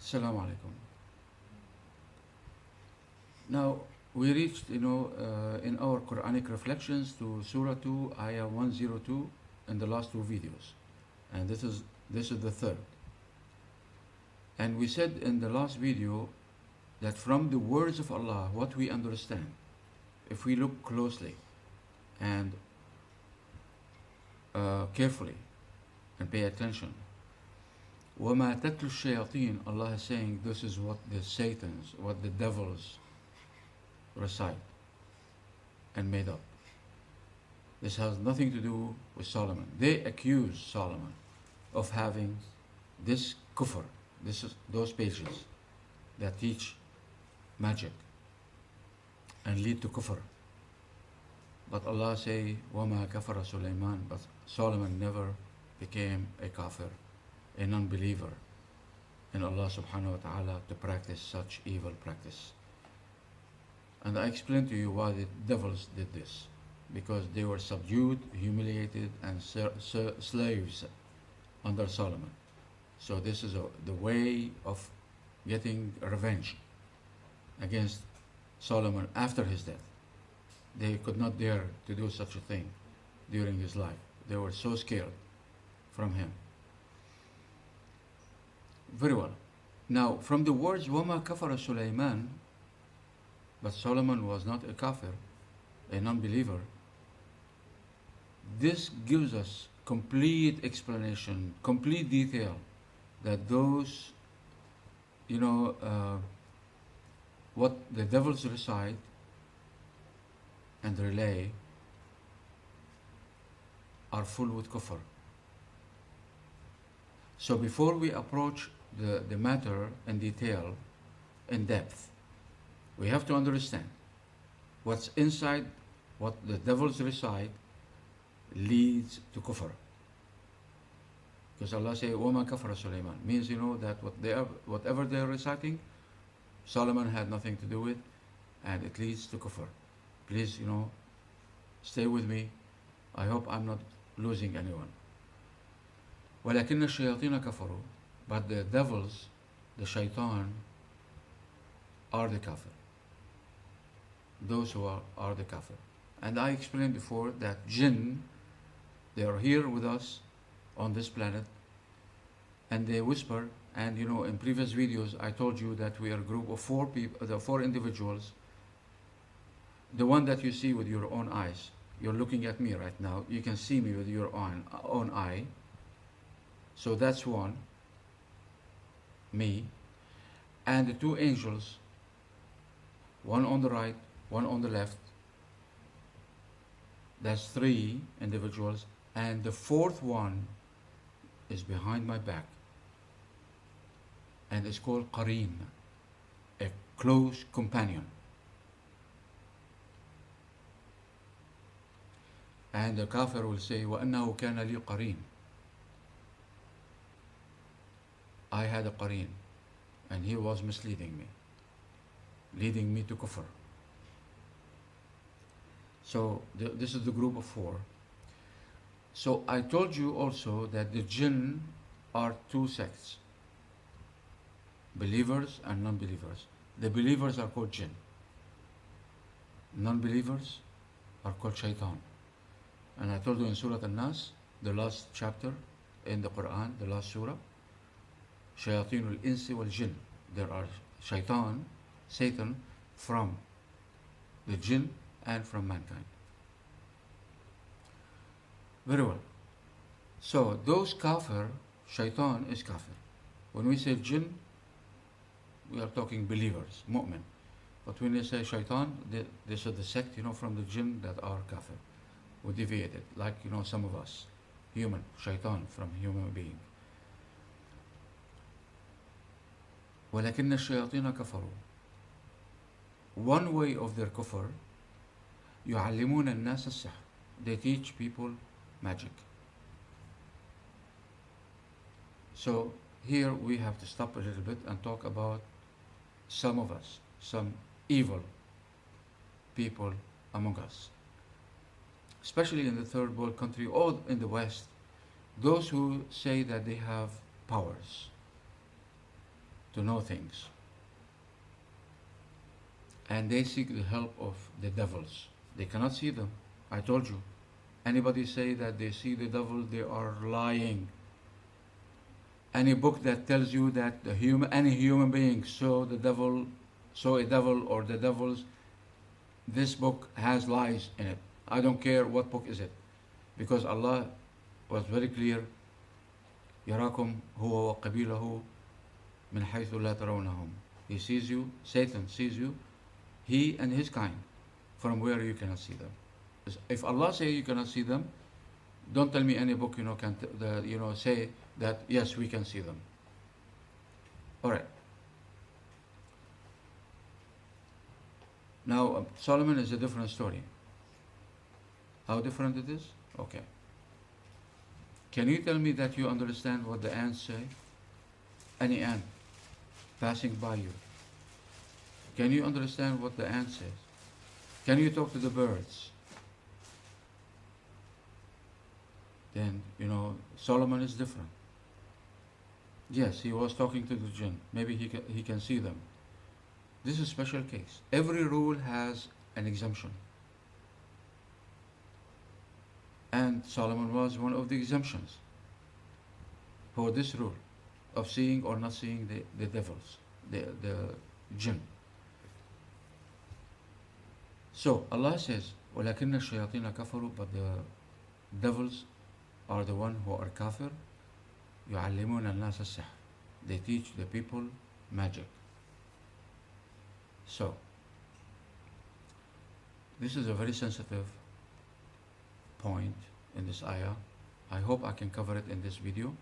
Assalamu alaikum. Now we reached, in our Qur'anic reflections to Surah 2, Ayah 102 in the last two videos, and this is the third. And we said in the last video that from the words of Allah, what we understand, if we look closely and carefully and pay attention, وَمَا تَتْلُ الشَّيَاطِينَ, Allah is saying this is what the Satans, what the devils recite and made up. This has nothing to do with Solomon. They accuse Solomon of having this kufr, those pages that teach magic and lead to kufr. But Allah say, وَمَا كَفَرَ سُلَيْمَانَ, but Solomon never became a kafir, a non-believer in Allah subhanahu wa ta'ala to practice such evil practice. And I explained to you why the devils did this. Because they were subdued, humiliated, and slaves under Solomon. So this is the way of getting revenge against Solomon after his death. They could not dare to do such a thing during his life. They were so scared from him. Very well. Now, from the words وَمَا كَفَرَ سُلَيْمَانَ, but Solomon was not a kafir, a non-believer. This gives us complete explanation, complete detail that those, what the devils recite and relay are full with kufr. So before we approach the matter in detail, in depth, we have to understand what's inside what the devils recite leads to kufr. Because Allah says, وَمَا كَفَرَ سُلَيْمَانَ, means that whatever they are reciting, Solomon had nothing to do with, and it leads to kufr. Please, stay with me. I hope I'm not losing anyone. وَلَكِنَّ الشَّيَاطِينَ كَفَرُوا, but the devils, the shaitan, are the kafir. Those who are the kafir. And I explained before that jinn, they are here with us on this planet, and they whisper. And in previous videos I told you that we are a group of four people, the four individuals. The one that you see with your own eyes, you're looking at me right now, you can see me with your own eye. So that's one, me, and the two angels, one on the right, one on the left. That's three individuals, and the fourth one is behind my back, and it's called Qareen, a close companion. And the kafir will say, وَأَنَّهُ كَانَ لِي قَرِينٌ, I had a Qareen, and he was misleading me, leading me to kufr. So this is the group of four. So I told you also that the jinn are two sects, believers and non-believers. The believers are called jinn. Non-believers are called shaitan. And I told you in Surah An-Nas, the last chapter in the Quran, the last surah, shayateen al-insi wal-jinn. There are shaitan, Satan, from the jinn and from mankind. Very well. So those kafir, shaitan is kafir. When we say jinn, we are talking believers, mu'min. But when they say shaitan, this is the sect, from the jinn that are kafir. We deviated, like, some of us, human, shaitan, from human being. وَلَكِنَّ الشَّيَاطِينَ كَفَرُوا. One way of their kufr, يُعَلِّمُونَ النَّاسَ السِّحْرَ. They teach people magic. So here we have to stop a little bit and talk about some of us, some evil people among us, especially in the third world country or in the West, those who say that they have powers. to know things. And they seek the help of the devils. They cannot see them. I told you. Anybody say that they see the devil, they are lying. Any book that tells you that any human being saw a devil or the devils, this book has lies in it. I don't care what book is it, because Allah was very clear. يراكم هو وقبيله من حيث لا ترونهم. He sees you, Satan sees you, he and his kind, from where you cannot see them. If Allah say you cannot see them, don't tell me any book can say that yes, we can see them. All right. Now Solomon is a different story. How different it is? Okay. Can you tell me that you understand what the ants say? Any ant passing by you. Can you understand what the ant says? Can you talk to the birds? Then, Solomon is different. Yes, he was talking to the jinn. Maybe he can see them. This is a special case. Every rule has an exemption. And Solomon was one of the exemptions for this rule of seeing or not seeing the devils, the jinn. So Allah says, وَلَكِنَّ الشَّيَاطِينَ كَفَرُوا, but the devils are the one who are kafir. يُعَلِّمُونَ النَّاسَ السِّحْرَ, they teach the people magic. So this is a very sensitive point in this ayah. I hope I can cover it in this video,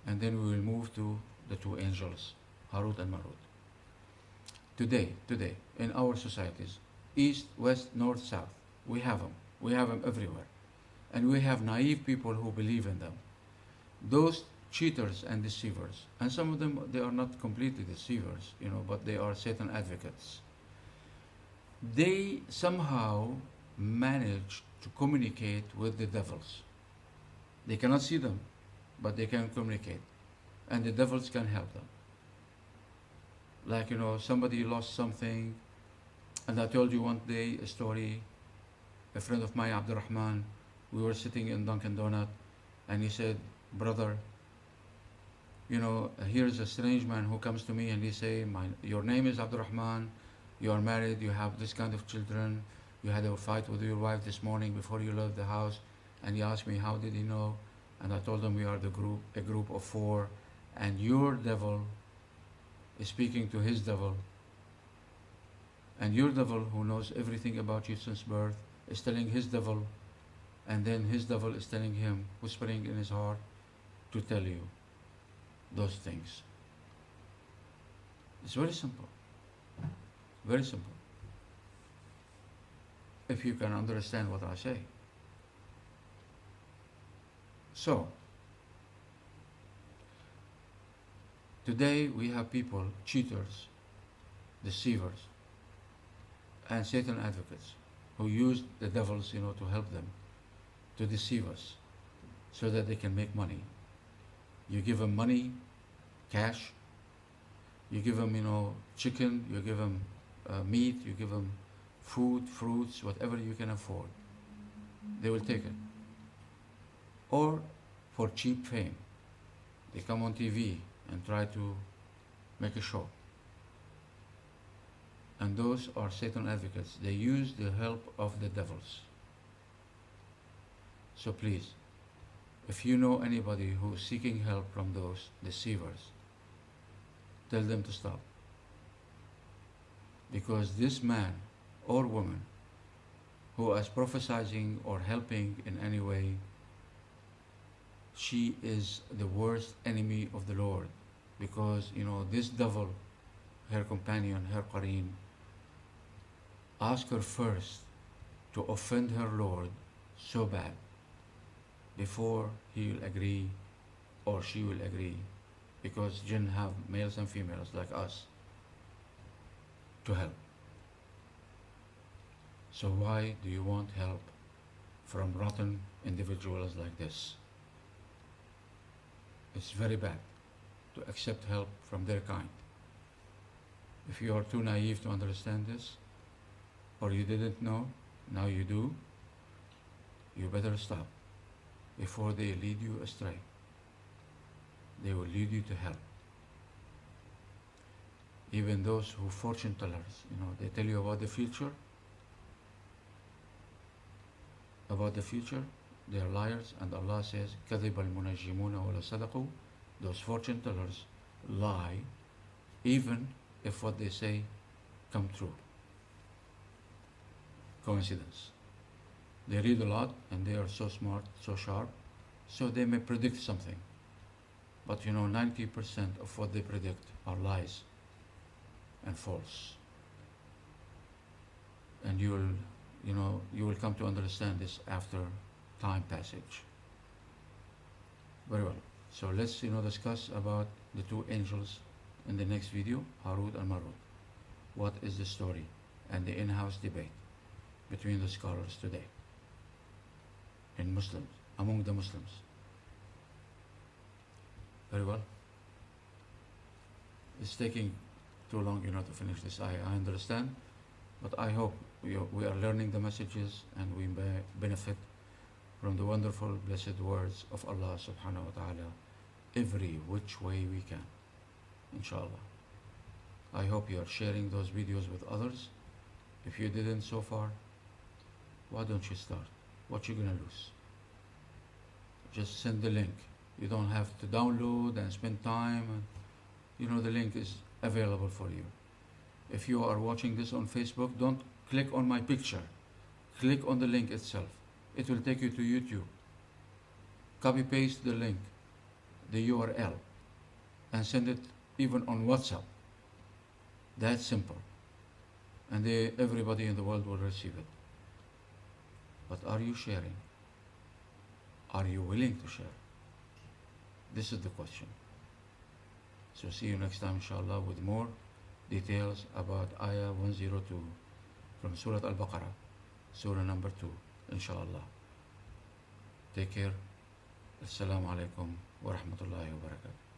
and then we will move to the two angels, Harut and Marut. Today, in our societies, east, west, north, south, we have them everywhere. And we have naive people who believe in them. Those cheaters and deceivers, and some of them, they are not completely deceivers, but they are Satan advocates. They somehow manage to communicate with the devils. They cannot see them, but they can communicate. And the devils can help them. Like, somebody lost something, and I told you one day a story. A friend of mine, Abdurrahman, we were sitting in Dunkin' Donut, and he said, brother, here's a strange man who comes to me and he say, your name is Abdurrahman, you are married, you have this kind of children, you had a fight with your wife this morning before you left the house. And he asked me, how did he know? And I told him, we are a group of 4, and your devil is speaking to his devil, and your devil, who knows everything about you since birth, is telling his devil, and then his devil is telling him, whispering in his heart, to tell you those things. It's very simple. Very simple. If you can understand what I say. So, today we have people, cheaters, deceivers, and Satan advocates, who use the devils, to help them, to deceive us, so that they can make money. You give them money, cash, you give them, chicken, you give them meat, you give them food, fruits, whatever you can afford. They will take it. Or for cheap fame. They come on TV and try to make a show. And those are Satan advocates. They use the help of the devils. So please, if you know anybody who is seeking help from those deceivers, tell them to stop. Because this man or woman who is prophesying or helping in any way, she is the worst enemy of the Lord. Because, this devil, her companion, her qareen, ask her first to offend her Lord so bad before he will agree or she will agree, because jinn have males and females like us to help. So why do you want help from rotten individuals like this? It's very bad. to accept help from their kind. If you are too naive to understand this, or you didn't know, now you do, you better stop before they lead you astray. They will lead you to hell. Even those who fortune tellers, they tell you about the future, they are liars, and Allah says, كَذِبَ الْمُنَجِّمُونَ وَلَا صَدَقُوا. Those fortune tellers lie, even if what they say come true. Coincidence. They read a lot, and they are so smart, so sharp, so they may predict something. But 90% of what they predict are lies and false. And you will come to understand this after time passage. Very well. So let's discuss about the two angels in the next video, Harut and Marut. What is the story and the in-house debate between the scholars today in Muslims, among the Muslims. Very well. It's taking too long, to finish this. I understand, but I hope we are learning the messages and we may benefit from the wonderful, blessed words of Allah subhanahu wa ta'ala every which way we can, inshallah. I hope you are sharing those videos with others. If you didn't so far, why don't you start? What you gonna lose? Just send the link. You don't have to download and spend time. And, the link is available for you. If you are watching this on Facebook, don't click on my picture. Click on the link itself. It will take you to YouTube. Copy paste the link, the URL, and send it even on WhatsApp. That's simple. And everybody in the world will receive it. But are you sharing? Are you willing to share? This is the question. So see you next time, inshallah, with more details about Ayah 102 from Surah Al-Baqarah, Surah number 2, inshallah. Take care. Assalamu alaikum wa rahmatullahi wa barakatuh.